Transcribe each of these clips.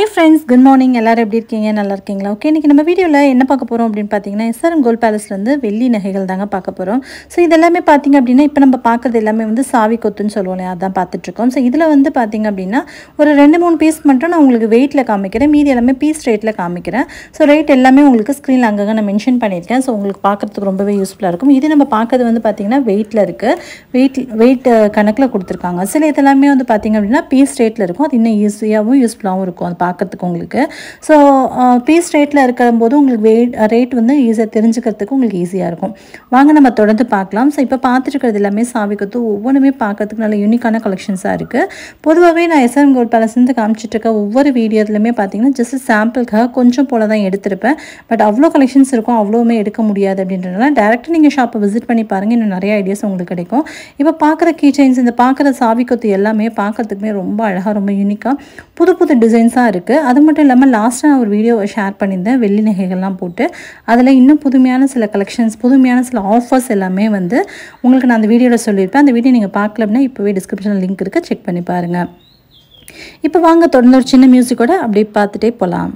Hi friends, good morning. எல்லாரும் எப்படி இருக்கீங்க? நல்லா இருக்கீங்களா? ஓகே, இன்னைக்கு நம்ம வீடியோல என்ன பார்க்க போறோம் அப்படினு பாத்தீங்கன்னா SRM Gold Palaceல இருந்து வெள்ளி நகைகள் தாங்க பார்க்க போறோம். சோ இதெல்லாம் பாத்தீங்க அப்படினா இப்போ நம்ம பார்க்கிறது எல்லாமே வந்து சாவி கொத்துன்னு சொல்லுவோம். அதான் பார்த்துட்டு இருக்கோம். சோ இதுல வந்து பாத்தீங்க அப்படினா ஒரு 2-3 பீஸ் மட்டும் நான் உங்களுக்கு வெயிட்ல காமிக்கிறேன். மீதி எல்லாமே பீஸ் ரேட்ல காமிக்கிறேன். சோ ரேட் எல்லாமே உங்களுக்கு ஸ்கிரீன்ல அங்கங்க நான் மென்ஷன் பண்ணிருக்கேன். சோ உங்களுக்கு பார்க்கிறதுக்கு ரொம்பவே யூஸ்ஃபுல்லா இருக்கும். இது நம்ம பார்க்கிறது வந்து பாத்தீங்கன்னா வெயிட்ல இருக்கு. வெயிட் கணக்குல கொடுத்திருக்காங்க. சில இதெல்லாம் வந்து பாத்தீங்க அப்படினா பீஸ் ரேட்ல இருக்கும். அது இன்னும் ஈஸியாவும் யூஸ்ஃபுல்லாவும் இருக்கும். அது பார்க்கிறதுக்கு உங்களுக்கு சோ பீஸ் ரேட்ல இருக்கும்போது உங்களுக்கு ரேட் வந்து ஈஸியா தெரிஞ்சுக்கிறதுக்கு உங்களுக்கு ஈஸியா இருக்கும். வாங்க நம்ம தொடர்ந்து பார்க்கலாம். சோ இப்போ பார்த்துட்டு இருக்கிறது எல்லாமே சாவி கொத்து ஒவ்வொருமே பார்க்கிறதுக்கு நல்ல யூனிக்கான கலெக்ஷன்ஸா இருக்கு. பொதுவாவே நான் SRM Gold Palace இருந்து காமிச்சிட்டு இருக்க ஒவ்வொரு வீடியோலயுமே பாத்தீங்கன்னா ஜஸ்ட் சாம்பிளுக்காக கொஞ்சம் போல தான் எடுத்திருப்பேன். பட் அவ்வளோ கலெக்ஷன்ஸ் இருக்கும், அவ்வளோவுமே எடுக்க முடியாது அப்படின்றதுனால டைரக்டா நீங்க ஷாப்பை விசிட் பண்ணி பாருங்க. இன்னும் நிறைய ஐடியாஸ் உங்களுக்கு கிடைக்கும். இப்போ பார்க்குற கீ செயின்ஸ், இந்த பார்க்குற சாவி கொத்து எல்லாமே பார்க்கறதுக்குமே ரொம்ப அழகா, ரொம்ப யூனிக்கா புது புது டிசைன்ஸா இருக்கு. அது மட்டும் இல்லாமல் லாஸ்ட்டாக நான் ஒரு வீடியோ ஷேர் பண்ணியிருந்தேன் வெள்ளி நகைகள்லாம் போட்டு. அதில் இன்னும் புதுமையான சில கலெக்ஷன்ஸ், புதுமையான சில ஆஃபர்ஸ் எல்லாமே வந்து உங்களுக்கு நான் அந்த வீடியோவில் சொல்லியிருப்பேன். அந்த வீடியோ நீங்கள் பார்க்கல அப்படின்னா இப்போவே டிஸ்கிரிப்ஷனில் லிங்க் இருக்குது, செக் பண்ணி பாருங்கள். இப்போ வாங்க தொடர்ந்து ஒரு சின்ன மியூசிக்கோட அப்படியே பார்த்துட்டே போகலாம்.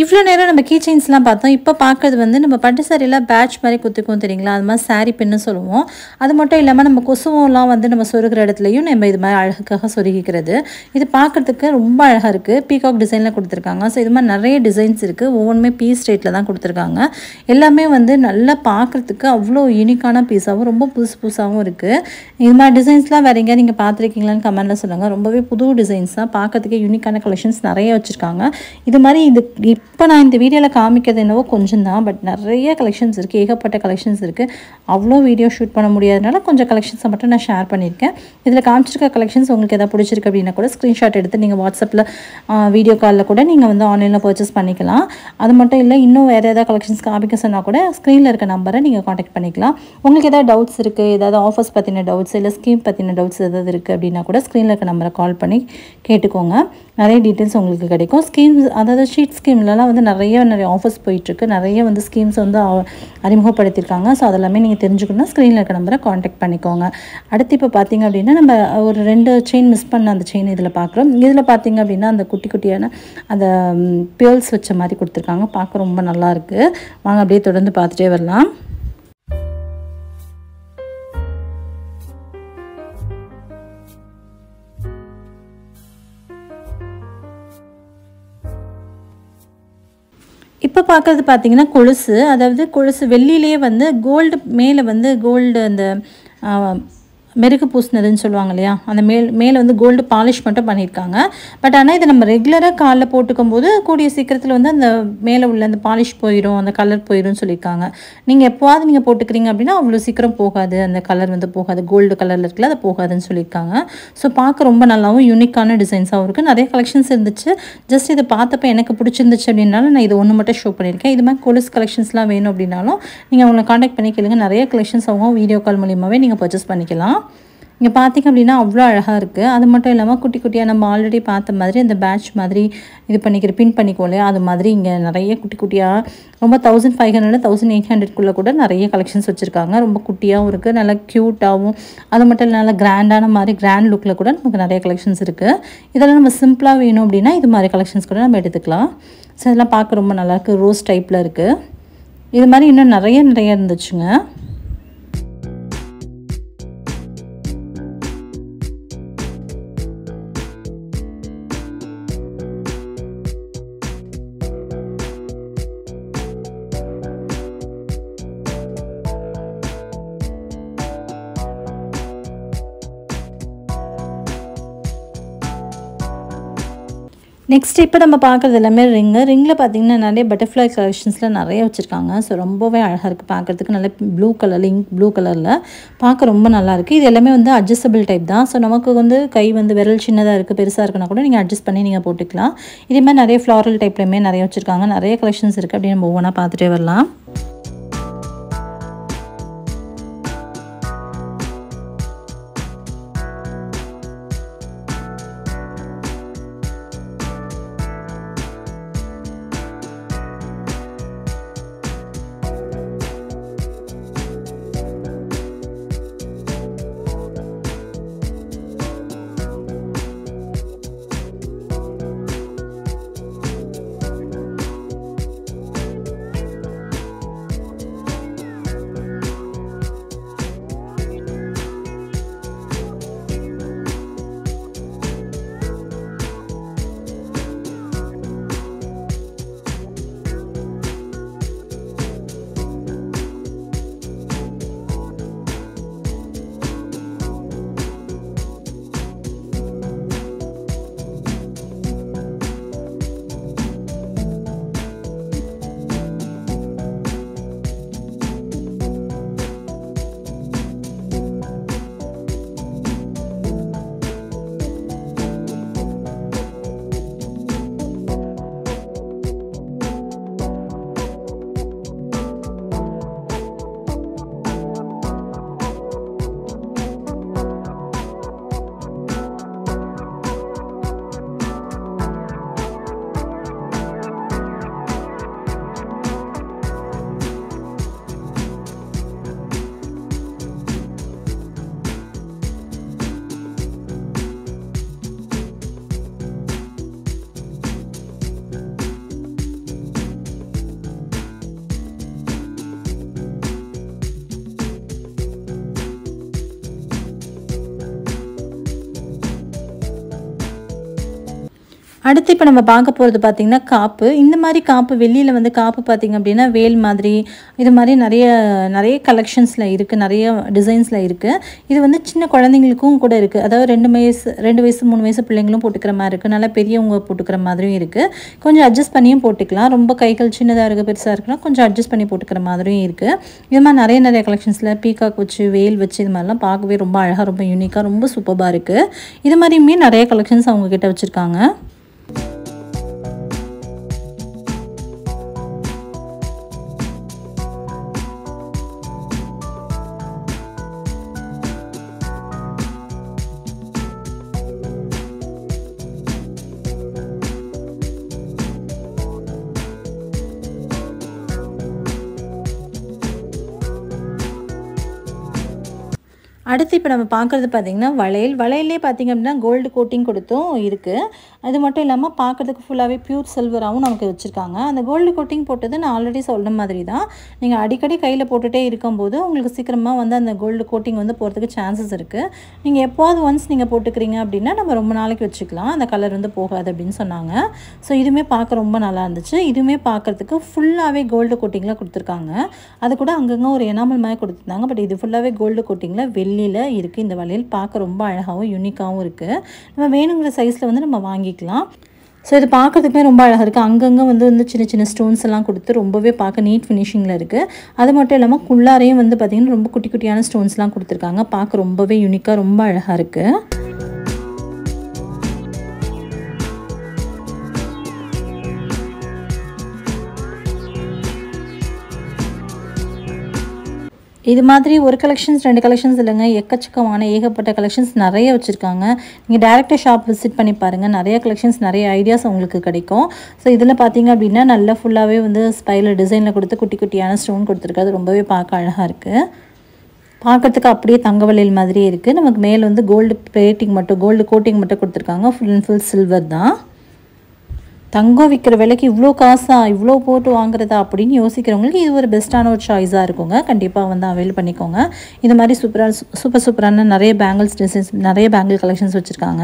இவ்வளோ நேரம் நம்ம கீ செயின்ஸ்லாம் பார்த்தோம். இப்போ பார்க்குறது வந்து நம்ம பட்டு சாரியில் பேட்ச் மாதிரி குத்திக்கும் தெரியுங்களா, அது மாதிரி சாரி பின்னு சொல்லுவோம். அது மட்டும் இல்லாமல் நம்ம கொசுவெல்லாம் வந்து நம்ம சொருகிற இடத்துலையும் நம்ம இது மாதிரி அழகுக்காக சொருகிக்கிறது. இது பார்க்குறதுக்கு ரொம்ப அழகாக இருக்குது. பீகாக் டிசைனில் கொடுத்துருக்காங்க. ஸோ இது மாதிரி நிறைய டிசைன்ஸ் இருக்குது. ஒவ்வொன்றுமே பீஸ் ரேட்டில் தான் கொடுத்துருக்காங்க. எல்லாமே வந்து நல்லா பார்க்குறதுக்கு அவ்வளோ யூனிக்கான பீஸாகவும் ரொம்ப புதுசு புதுசாகவும் இருக்குது. இது மாதிரி டிசைன்ஸ்லாம் வேறு எங்கேயா நீங்கள் பார்த்துருக்கீங்களான்னு கமெண்ட்டில் சொல்லுங்கள். ரொம்பவே புது டிசைன்ஸ் தான், பார்க்கறதுக்கே யூனிக்கான கலெக்ஷன்ஸ் நிறைய வச்சுருக்காங்க. இது மாதிரி இப்போ நான் இந்த வீடியோவில் காமிக்கிறது என்னவோ கொஞ்சம் தான், பட் நிறைய கலெக்ஷன்ஸ் இருக்குது, ஏகப்பட்ட கலெக்ஷன்ஸ் இருக்குது. அவ்வளோ வீடியோ ஷூட் பண்ண முடியாதனால கொஞ்சம் கலெக்ஷன்ஸை மட்டும் நான் ஷேர் பண்ணியிருக்கேன். இதில் காமிச்சிருக்க கலெக்ஷன்ஸ் உங்களுக்கு எதாவது பிடிச்சிருக்கு அப்படின்னா கூட ஸ்க்ரீன்ஷாட் எடுத்து நீங்கள் வாட்ஸ்அப்பில் வீடியோ காலில் கூட நீங்கள் வந்து ஆன்லைனில் பர்ச்சேஸ் பண்ணிக்கலாம். அது மட்டும் இல்லை, இன்னும் வேறு ஏதாவது கலெக்ஷன்ஸ் காமிக்க சொன்னால் கூட ஸ்க்ரீனில் இருக்க நம்பரை நீங்கள் காண்டாக்ட் பண்ணிக்கலாம். உங்களுக்கு ஏதாவது டவுட்ஸ் இருக்குது, ஏதாவது ஆஃபர்ஸ் பற்றின டவுட்ஸ், இல்லை ஸ்கீம் பற்றின டவுட்ஸ் ஏதாவது இருக்குது அப்படின்னா கூட ஸ்க்ரீனில் இருக்க நம்பரை கால் பண்ணி கேட்டுக்கோங்க. நிறைய டீட்டெயில்ஸ் உங்களுக்கு கிடைக்கும். ஸ்கீம்ஸ், அதாவது ஷீட் ஸ்கீம்லலாம் வந்து நிறைய ஆஃபர்ஸ் போயிட்டுருக்கு. நிறைய வந்து ஸ்கீம்ஸ் வந்து அறிமுகப்படுத்தியிருக்காங்க. ஸோ அதெல்லாமே நீங்கள் தெரிஞ்சுக்கணும்னா ஸ்க்ரீனில் இருக்க நம்பரை காண்டாக்ட் பண்ணிக்கோங்க. அடுத்து இப்போ பார்த்தீங்க அப்படின்னா நம்ம ஒரு 2 செயின் மிஸ் பண்ண அந்த செயின் இதில் பார்க்குறோம். இதில் பார்த்தீங்க அப்படின்னா அந்த குட்டி குட்டியான அந்த பேர்ல்ஸ் வச்ச மாதிரி கொடுத்துருக்காங்க. பார்க்க ரொம்ப நல்லாயிருக்கு. வாங்க அப்படியே தொடர்ந்து பார்த்துட்டே வரலாம். இப்போ பார்க்குறது பார்த்தீங்கன்னா கொலுசு, அதாவது கொலுசு வெள்ளியிலேயே வந்து கோல்டு மேலே வந்து கோல்டு அந்த மெருகு பூசினதுன்னு சொல்லுவாங்க இல்லையா, அந்த மேலே வந்து கோல்டு பாலிஷ் மட்டும் பண்ணியிருக்காங்க. பட் ஆனால் இதை நம்ம ரெகுலராக காலில் போட்டுக்கும் போது கூடிய சீக்கிரத்தில் வந்து அந்த மேலே உள்ள அந்த பாலிஷ் போயிடும், அந்த கலர் போயிடும்னு சொல்லியிருக்காங்க. நீங்கள் எப்போவாது நீங்கள் போட்டுக்கிறீங்க அப்படின்னா அவ்வளோ சீக்கிரம் போகாது, அந்த கலர் வந்து போகாது, கோல்டு கலரில் இருக்குல்ல அது போகாதுன்னு சொல்லியிருக்காங்க. ஸோ பார்க்க ரொம்ப நல்லாவும் யூனிக்கான டிசைன்ஸாகவும் இருக்குது. நிறைய கலெக்ஷன்ஸ் இருந்துச்சு. ஜஸ்ட் இதை பார்த்தப்போ எனக்கு பிடிச்சிருந்துச்சு அப்படின்னாலும் நான் இது ஒன்று மட்டும் ஷோ பண்ணியிருக்கேன். இது மாதிரி கொலுஸ் கலெக்ஷன்ஸ்லாம் வேணும் அப்படின்னாலும் நீங்கள் அவங்களை காண்டாக்ட் பண்ணி கேளுங்க. நிறைய கலெக்ஷன்ஸ் அவங்க வீடியோ கால் மூலியமாகவே நீங்கள் பர்ச்சேஸ் பண்ணிக்கலாம். இங்கே பார்த்திங்க அப்படின்னா அவ்வளோ அழகாக இருக்குது. அது மட்டும் இல்லாமல் குட்டி குட்டியாக நம்ம ஆல்ரெடி பார்த்த மாதிரி அந்த பேட்ச் மாதிரி இது பண்ணிக்கிற பின் பண்ணிக்கோ இல்லையா, அது மாதிரி இங்கே நிறைய குட்டி குட்டியாக ரொம்ப 1500 1800 கூட நிறைய கலெக்ஷன்ஸ் வச்சுருக்காங்க. ரொம்ப குட்டியாகவும் இருக்குது, நல்லா க்யூட்டாகவும். அது மட்டும் இல்லை நல்லா கிராண்டான மாதிரி கிராண்ட் லுக்கில் கூட நமக்கு நிறைய கலெக்ஷன்ஸ் இருக்குது. இதெல்லாம் நம்ம சிம்பிளாக வேணும் அப்படின்னா இது மாதிரி கலெக்ஷன்ஸ் கூட நம்ம எடுத்துக்கலாம். ஸோ இதெல்லாம் பார்க்க ரொம்ப நல்லாயிருக்கு. ரோஸ் டைப்பில் இருக்குது. இது மாதிரி இன்னும் நிறைய இருந்துச்சுங்க. நெக்ஸ்ட் இப்போ நம்ம பார்க்குறது எல்லாமே ரிங்கில் பார்த்தீங்கன்னா நிறைய பட்டர்ஃப்ளை கலெக்ஷன்ஸில் நிறைய வச்சுருக்காங்க. ஸோ ரொம்பவே அழகாக இருக்குது பார்க்குறதுக்கு. நல்ல ப்ளூ கலரில் இங்க் ப்ளூ கலரில் பார்க்க ரொம்ப நல்லாயிருக்கு. இது எல்லாமே வந்து அட்ஜஸ்டபிள் டைப் தான். ஸோ நமக்கு வந்து கை வந்து விரல் சின்னதாக இருக்குது பெருசாக இருக்குன்னா கூட நீங்கள் அட்ஜஸ்ட் பண்ணி நீங்கள் போட்டுக்கலாம். இதே மாதிரி நிறைய ஃப்ளாரல் டைப்லையுமே நிறைய வச்சுருக்காங்க. நிறைய கலெக்ஷன்ஸ் இருக்குது. அப்படின்னு நம்ம ஒவ்வொன்றா பார்த்துட்டே வரலாம். அடுத்து இப்போ நம்ம பார்க்க போகிறது பார்த்திங்கன்னா காப்பு. இந்த மாதிரி காப்பு வெள்ளியில் வந்து காப்பு பார்த்திங்க அப்படின்னா வேல் மாதிரி இது மாதிரி நிறைய கலெக்ஷன்ஸில் இருக்குது. நிறைய டிசைன்ஸில் இருக்குது. இது வந்து சின்ன குழந்தைங்களுக்கும் கூட இருக்குது. அதாவது 2 வயசு 3 வயசு பிள்ளைங்களும் போட்டுக்கிற மாதிரி இருக்குது. நல்லா பெரியவங்க போட்டுக்கிற மாதிரியும் இருக்குது. கொஞ்சம் அட்ஜஸ்ட் பண்ணியும் போட்டுக்கலாம். ரொம்ப கைகள் சின்னதாக இருக்குது பெருசாக இருக்குன்னா கொஞ்சம் அட்ஜஸ்ட் பண்ணி போட்டுக்கிற மாதிரியும் இருக்குது. இது மாதிரி நிறைய கலெக்ஷன்ஸில் பீகாக் வச்சு வேல் வச்சு இது மாதிரிலாம் பார்க்கவே ரொம்ப அழகாக ரொம்ப யூனிக்காக ரொம்ப சூப்பராக இருக்குது. இது மாதிரியுமே நிறைய கலெக்ஷன்ஸ் அவங்கக்கிட்ட வச்சுருக்காங்க. அடுத்து இப்போ நம்ம பார்க்குறது பார்த்திங்கன்னா வளையல்லே பார்த்திங்க அப்படின்னா கோல்டு கோட்டிங் கொடுத்தும் இருக்குது. அது மட்டும் இல்லாமல் பார்க்குறதுக்கு ஃபுல்லாகவே பியூர் சில்வராகவும் நமக்கு வச்சுருக்காங்க. அந்த கோல்டு கோட்டிங் போட்டது நான் ஆல்ரெடி சொன்ன மாதிரி தான். நீங்கள் அடிக்கடி கையில் போட்டுகிட்டே இருக்கும்போது உங்களுக்கு சீக்கிரமாக வந்து அந்த கோல்டு கோட்டிங் வந்து போகிறதுக்கு சான்சஸ் இருக்குது. நீங்கள் எப்போது ஒன்ஸ் நீங்கள் போட்டுக்கிறீங்க அப்படின்னா நம்ம ரொம்ப நாளைக்கு வச்சுக்கலாம். அந்த கலர் வந்து போகாது அப்படின்னு சொன்னாங்க. ஸோ இதுவுமே பார்க்க ரொம்ப நல்லா இருந்துச்சு. இதுவுமே பார்க்குறதுக்கு ஃபுல்லாகவே கோல்டு கோட்டிங்கில் கொடுத்துருக்காங்க. அது கூட அங்கங்கே ஒரு எனாமல் மாதிரி கொடுத்துருந்தாங்க. பட் இது ஃபுல்லாகவே கோல்டு கோட்டிங்கில் வெள்ளியில் இருக்குது. இந்த வளையல் பார்க்க ரொம்ப அழகாகவும் யூனிக்காகவும் இருக்குது. நம்ம வேணுங்கிற சைஸில் வந்து நம்ம வாங்கிக்கலாம். ஸோ இது பார்க்குறதுக்குமே ரொம்ப அழகாக இருக்குது. அங்கங்கே வந்து சின்ன ஸ்டோன்ஸ் எல்லாம் கொடுத்து ரொம்பவே பார்க்க நீட் ஃபினிஷிங்கில் இருக்குது. அது மட்டும் இல்லாமல் குள்ளாரையும் வந்து பார்த்திங்கன்னா ரொம்ப குட்டி குட்டியான ஸ்டோன்ஸ்லாம் கொடுத்துருக்காங்க. பார்க்க ரொம்பவே யூனிக்காக ரொம்ப அழகாக இருக்குது. இது மாதிரி ஒரு கலெக்ஷன்ஸ் 2 கலெக்ஷன்ஸ் இல்லைங்க, எக்கச்சக்கமான ஏகப்பட்ட கலெக்ஷன்ஸ் நிறைய வச்சுருக்காங்க. நீங்கள் டேரெக்டாக ஷாப் விசிட் பண்ணி பாருங்கள். நிறைய கலெக்ஷன்ஸ் நிறைய ஐடியாஸ் உங்களுக்கு கிடைக்கும். ஸோ இதில் பார்த்தீங்க அப்படின்னா நல்லா ஃபுல்லாகவே வந்து ஸ்பைரல் டிசைனில் கொடுத்து குட்டி குட்டியான ஸ்டோன் கொடுத்துருக்காது. ரொம்பவே பார்க்க அழகாக இருக்குது. பார்க்குறதுக்கு அப்படியே தங்க வளையல் மாதிரியே இருக்குது. நமக்கு மேலே வந்து கோல்டு கோட்டிங் மட்டும் கொடுத்துருக்காங்க. ஃபுல் அண்ட் ஃபுல் சில்வர் தான். தங்கம் விற்கிற விலைக்கு இவ்வளோ காசா, இவ்வளோ போட்டு வாங்குறதா அப்படின்னு யோசிக்கிறவங்களுக்கு இது ஒரு பெஸ்ட்டான ஒரு சாய்ஸாக இருக்குங்க. கண்டிப்பாக வந்து அவைல் பண்ணிக்கோங்க. இந்த மாதிரி சூப்பரான நிறைய பேங்கிள்ஸ் டிசைன்ஸ், நிறைய பேங்கிள் கலெக்ஷன்ஸ் வச்சுருக்காங்க.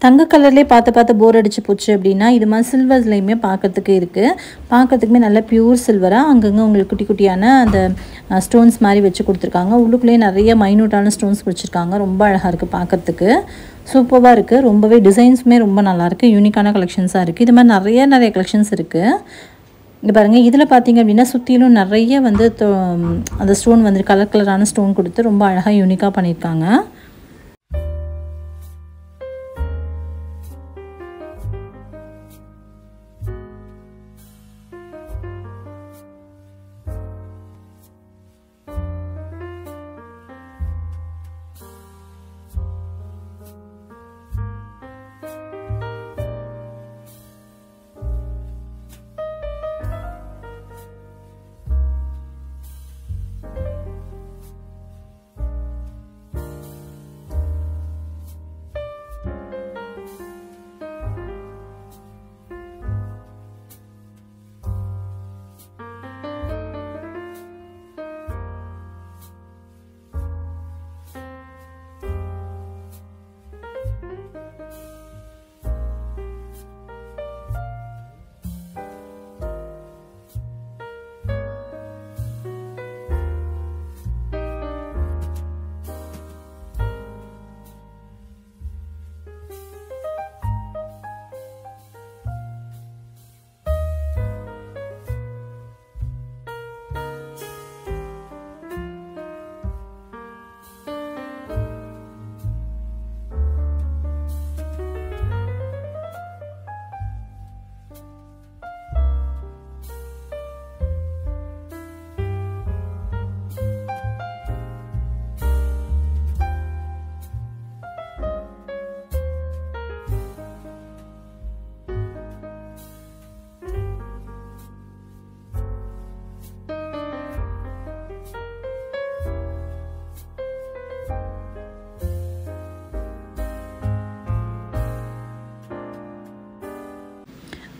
தங்க கலர்லேயே பார்த்து போர் அடிச்சு போச்சு அப்படின்னா இது மாதிரி சில்வர்ஸ்லையுமே பார்க்குறதுக்கு இருக்குது. பார்க்குறதுக்குமே நல்ல பியூர் சில்வராக அங்கங்கே உங்களுக்கு குட்டி குட்டியான அந்த ஸ்டோன்ஸ் மாதிரி வச்சு கொடுத்துருக்காங்க. உள்ளுக்குள்ளேயே நிறைய மைன்யூட்டான ஸ்டோன்ஸ் வச்சுருக்காங்க. ரொம்ப அழகாக இருக்குது பார்க்குறதுக்கு. சூப்பராக இருக்குது. ரொம்பவே டிசைன்ஸுமே ரொம்ப நல்லாயிருக்கு. யூனிக்கான கலெக்ஷன்ஸாக இருக்குது. இது மாதிரி நிறைய கலெக்ஷன்ஸ் இருக்குது. இங்கே பாருங்கள், இதில் பார்த்தீங்க அப்படின்னா சுற்றிலும் நிறைய வந்து அந்த ஸ்டோன் வந்து கலர் கலரான ஸ்டோன் கொடுத்து ரொம்ப அழகாக யூனிக்காக பண்ணியிருக்காங்க.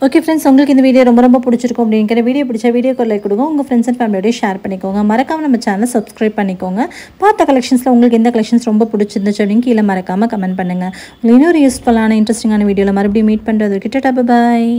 ஓகே ஃப்ரெண்ட்ஸ், உங்களுக்கு இந்த வீடியோ ரொம்ப பிடிச்சிருக்கும் அப்படிங்கிற வீடியோ பிடிச்சா வீடியோக்கு லைக் கொடுங்க. உங்கள் ஃப்ரெண்ட்ஸ் அண்ட் ஃபேமிலியோட ஷேர் பண்ணிக்கோங்க. மறக்காமல் நம்ம சேனலை சப்ஸ்கிரைப் பண்ணிக்கோங்க. பார்த்த கலெக்ஷன்ஸில் உங்களுக்கு எந்த கலெக்ஷன்ஸ் ரொம்ப பிடிச்சிருந்துச்சு அப்படின்னு கீழே மறக்காமல் கமெண்ட் பண்ணுங்கள். இன்னொரு யூஸ்ஃபுல்லான இன்ட்ரெஸ்டிங்கான வீடியோவில் மறுபடியும் மீட் பண்ணுறது. கிட்ட பாய்.